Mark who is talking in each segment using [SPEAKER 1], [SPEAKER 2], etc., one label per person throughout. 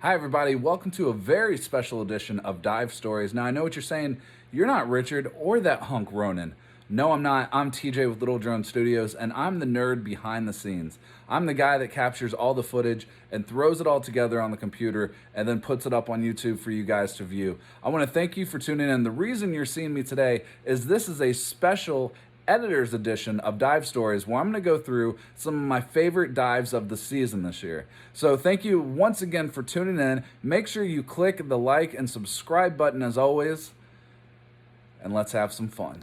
[SPEAKER 1] Hi, everybody. Welcome to a very special edition of Dive Stories. Now, I know what you're saying. You're not Richard or that hunk Ronan. No, I'm not. I'm TJ with Little Drone Studios, and I'm the nerd behind the scenes. I'm the guy that captures all the footage and throws it all together on the computer and then puts it up on YouTube for you guys to view. I want to thank you for tuning in. The reason you're seeing me today is this is a special editor's edition of Dive Stories where I'm going to go through some of my favorite dives of the season this year. So thank you once again for tuning in. Make sure you click the like and subscribe button as always, and let's have some fun.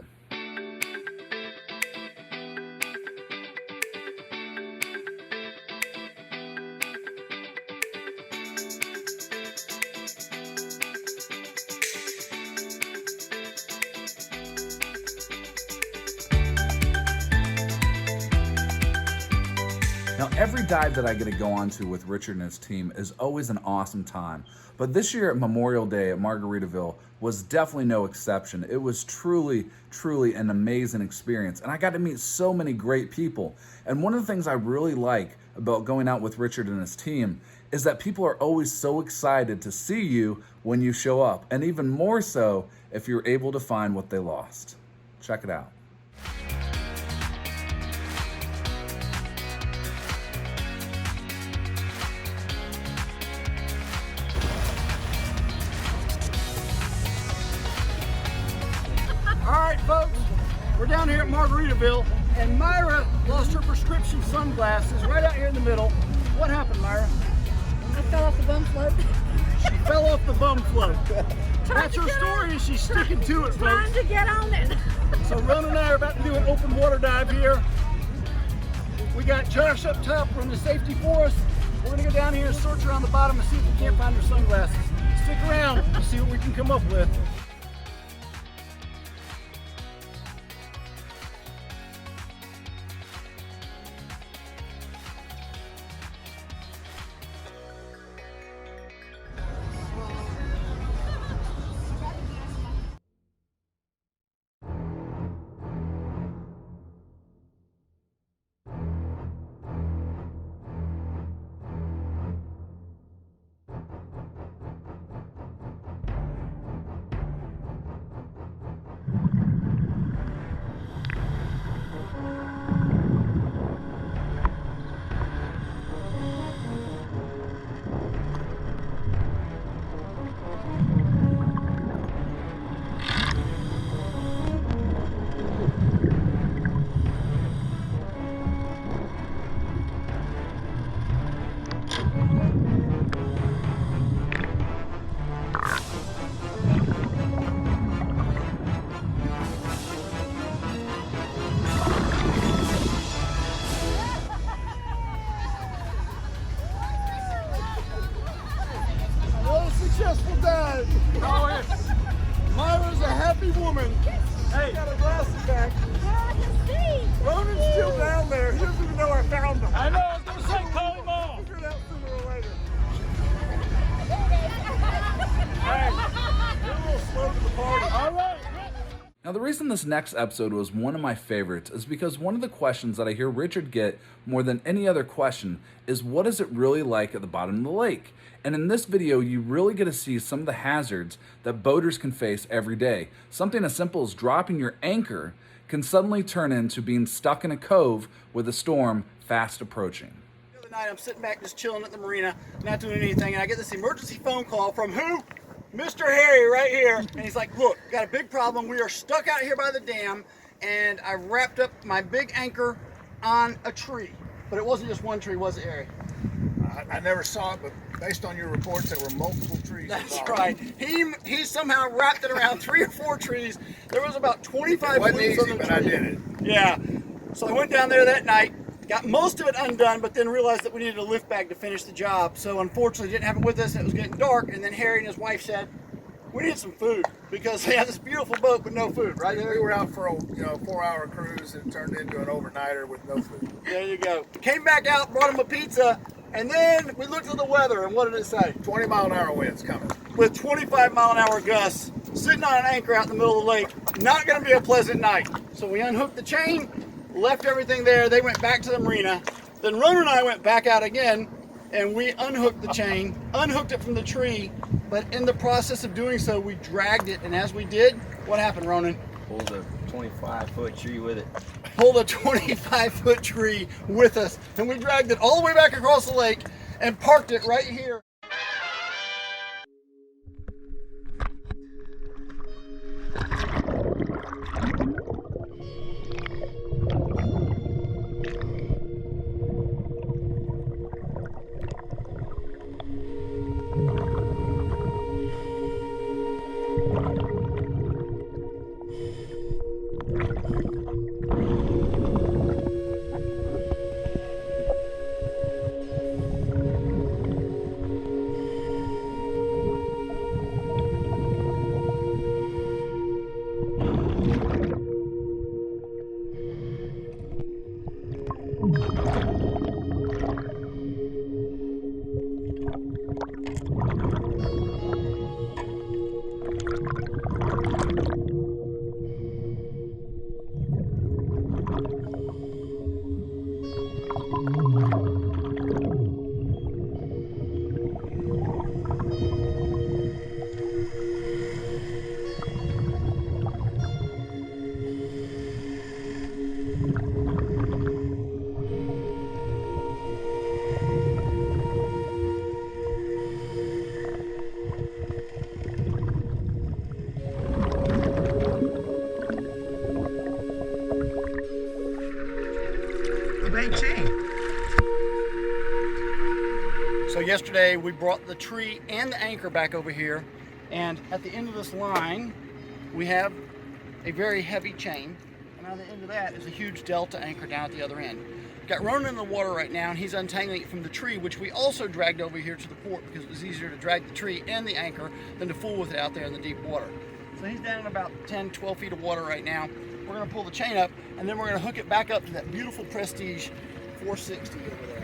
[SPEAKER 1] Now, every dive that I get to go on to with Richard and his team is always an awesome time. But this year at Memorial Day at Margaritaville was definitely no exception. It was truly an amazing experience. And I got to meet so many great people. And one of the things I really like about going out with Richard and his team is that people are always so excited to see you when you show up. And even more so if you're able to find what they lost. Check it out.
[SPEAKER 2] All right, folks, we're down here at Margaritaville, and Myra lost her prescription sunglasses right out here in the middle. What happened, Myra?
[SPEAKER 3] I fell off the bum float.
[SPEAKER 2] She fell off the bum float. That's her story, and she's sticking to it,
[SPEAKER 3] Trying
[SPEAKER 2] folks.
[SPEAKER 3] to get on it.
[SPEAKER 2] So Ron and I are about to do an open water dive here. We got Josh up top running the safety for us. We're gonna go down here and search around the bottom and see if we can't find her sunglasses. Stick around and see what we can come up with. Successful dive. Myra's a happy woman. Hey, got her glasses back.
[SPEAKER 3] I can see.
[SPEAKER 2] Ronan's still down there. He doesn't even know I found him.
[SPEAKER 4] I know, I was gonna say call him off.
[SPEAKER 2] Figure it out sooner or later. Hey, you're a little slow to the party.
[SPEAKER 4] All right.
[SPEAKER 1] Now, the reason this next episode was one of my favorites is because one of the questions that I hear Richard get more than any other question is, what is it really like at the bottom of the lake? And in this video, you really get to see some of the hazards that boaters can face every day. Something as simple as dropping your anchor can suddenly turn into being stuck in a cove with a storm fast approaching.
[SPEAKER 2] The other night, I'm sitting back just chilling at the marina, not doing anything, and I get this emergency phone call from who? Mr. Harry right here. And he's like, look, got a big problem. We are stuck out here by the dam, and I wrapped up my big anchor on a tree. But it wasn't just one tree, was it, Harry?
[SPEAKER 5] I never saw it, but based on your reports, there were multiple trees.
[SPEAKER 2] That's
[SPEAKER 5] involved.
[SPEAKER 2] right. He somehow wrapped it around 3 or 4 trees. There was about 25
[SPEAKER 5] It wasn't
[SPEAKER 2] leaves
[SPEAKER 5] easy,
[SPEAKER 2] on the
[SPEAKER 5] but I
[SPEAKER 2] tree.
[SPEAKER 5] did it.
[SPEAKER 2] Yeah. So I went down there that night, got most of it undone, but then realized that we needed a lift bag to finish the job. So unfortunately, didn't have it with us, and it was getting dark. And then Harry and his wife said, we need some food because they had this beautiful boat with no food, right?
[SPEAKER 5] We were out for a 4-hour cruise and turned into an overnighter with no food.
[SPEAKER 2] There you go. Came back out, brought him a pizza, and then we looked at the weather, and what did it say?
[SPEAKER 5] 20-mile-an-hour winds coming.
[SPEAKER 2] With 25-mile-an-hour gusts, sitting on an anchor out in the middle of the lake, not going to be a pleasant night. So we unhooked the chain, left everything there. They went back to the marina. Then Ronan and I went back out again, and we unhooked the chain, unhooked it from the tree, but in the process of doing so, we dragged it, and as we did, what happened, Ronan?
[SPEAKER 6] Pulled a 25-foot tree with it.
[SPEAKER 2] Pulled a 25-foot tree with us, and we dragged it all the way back across the lake and parked it right here. So yesterday we brought the tree and the anchor back over here, and at the end of this line we have a very heavy chain, and on the end of that is a huge delta anchor down at the other end. Got Ronan in the water right now, and he's untangling it from the tree, which we also dragged over here to the port because it was easier to drag the tree and the anchor than to fool with it out there in the deep water. So he's down in about 10-12 feet of water right now. We're going to pull the chain up, and then we're going to hook it back up to that beautiful Prestige 460 over there.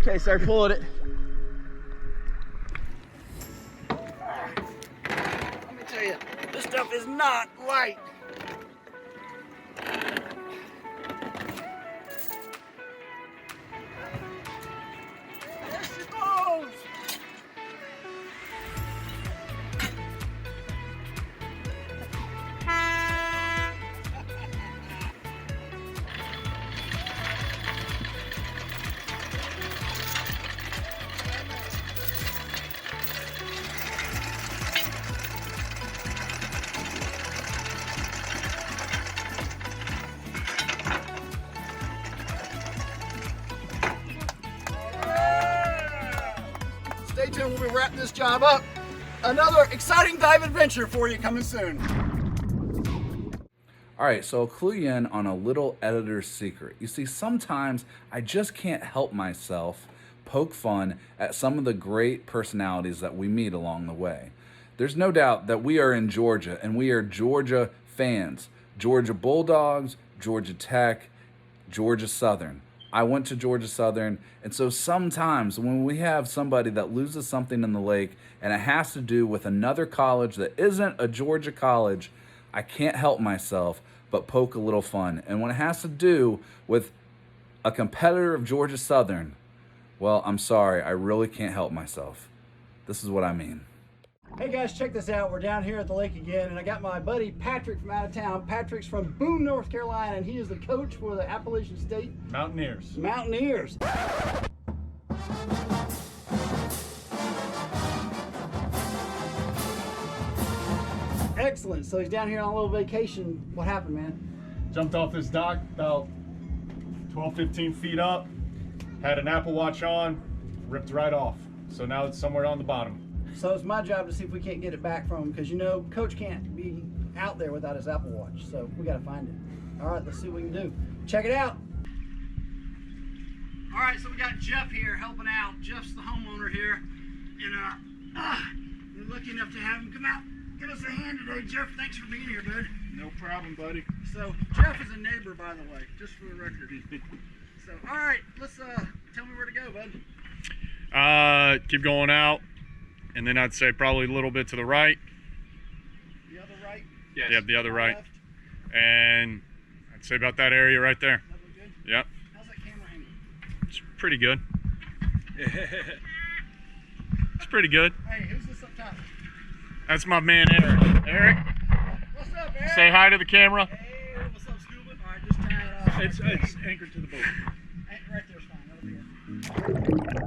[SPEAKER 6] Okay, start pulling it.
[SPEAKER 2] Let me tell you, this stuff is not light. There she goes. Stay tuned, we'll be wrapping this job up another exciting dive adventure for you coming soon.
[SPEAKER 1] All right, so I'll clue you in on a little editor's secret. You see, sometimes I just can't help myself poke fun at some of the great personalities that we meet along the way. There's no doubt that we are in Georgia, and we are Georgia fans. Georgia Bulldogs, Georgia Tech, Georgia Southern. I went to Georgia Southern, and so sometimes when we have somebody that loses something in the lake and it has to do with another college that isn't a Georgia college, I can't help myself but poke a little fun. And when it has to do with a competitor of Georgia Southern, well, I'm sorry, I really can't help myself. This is what I mean.
[SPEAKER 2] Hey guys, check this out. We're down here at the lake again, and I got my buddy Patrick from out of town. Patrick's from Boone, North Carolina, and he is the coach for the Appalachian State
[SPEAKER 4] Mountaineers.
[SPEAKER 2] Mountaineers. Excellent. So he's down here on a little vacation. What happened, man?
[SPEAKER 4] Jumped off this dock about 12, 15 feet up, had an Apple Watch on, ripped right off. So now it's somewhere on the bottom.
[SPEAKER 2] So it's my job to see if we can't get it back from him, because you know Coach can't be out there without his Apple Watch. So we got to find it. All right, let's see what we can do. Check it out. All right, so we got Jeff here helping out. Jeff's the homeowner here, and we're lucky enough to have him come out, give us a hand today. Jeff, thanks for being here, bud.
[SPEAKER 4] No problem, buddy.
[SPEAKER 2] So Jeff is a neighbor, by the way, just for the record. So all right, let's tell me where to go, bud.
[SPEAKER 4] Keep going out, and then I'd say probably a little bit to the right.
[SPEAKER 2] The other right.
[SPEAKER 4] Yes. Yep, the other right.
[SPEAKER 2] Left.
[SPEAKER 4] And I'd say about that area right there.
[SPEAKER 2] That look good?
[SPEAKER 4] Yep.
[SPEAKER 2] How's that camera hanging?
[SPEAKER 4] It's pretty good. It's pretty good.
[SPEAKER 2] Hey, who's this up top?
[SPEAKER 4] That's my man Eric. Eric,
[SPEAKER 2] What's up, Eric?
[SPEAKER 4] say hi to the camera.
[SPEAKER 2] Hey, what's up, Scuba? All right, just tie it off.
[SPEAKER 4] It's anchored to the boat.
[SPEAKER 2] Hey, right there's fine. That'll be it.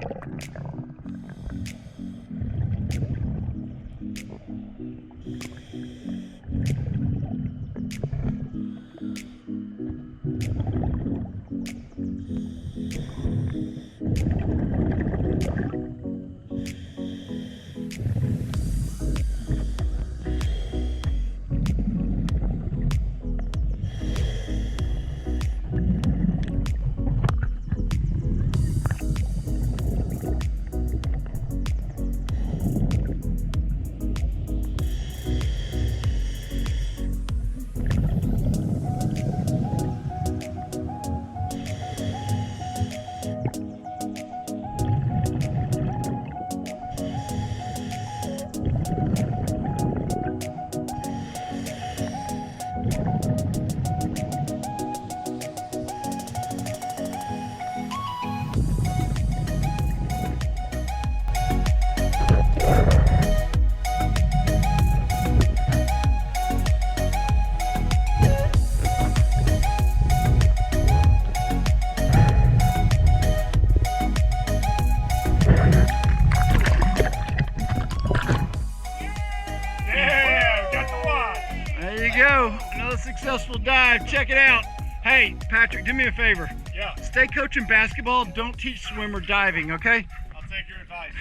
[SPEAKER 2] Go, another successful dive. Check it out. Hey, Patrick, do me a favor.
[SPEAKER 4] Yeah.
[SPEAKER 2] Stay coaching basketball. Don't teach swim or diving, okay?
[SPEAKER 4] I'll take your advice.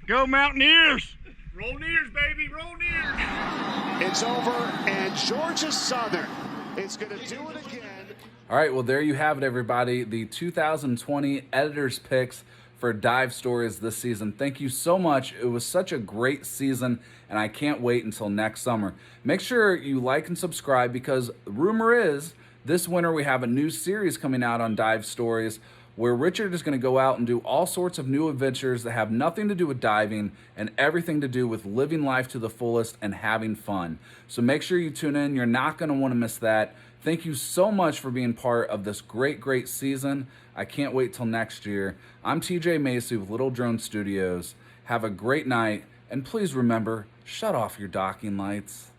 [SPEAKER 2] Go Mountaineers!
[SPEAKER 4] Roll Nears, baby, roll Nears.
[SPEAKER 7] It's over, and Georgia Southern is going to do it again.
[SPEAKER 1] All right, well, there you have it, everybody. The 2020 Editor's Picks for Dive Stories this season. Thank you so much. It was such a great season, and I can't wait until next summer. Make sure you like and subscribe, because rumor is this winter we have a new series coming out on Dive Stories where Richard is going to go out and do all sorts of new adventures that have nothing to do with diving and everything to do with living life to the fullest and having fun. So make sure you tune in. You're not going to want to miss that. Thank you so much for being part of this great, great season. I can't wait till next year. I'm TJ Macy with Little Drone Studios. Have a great night, and please remember, shut off your docking lights.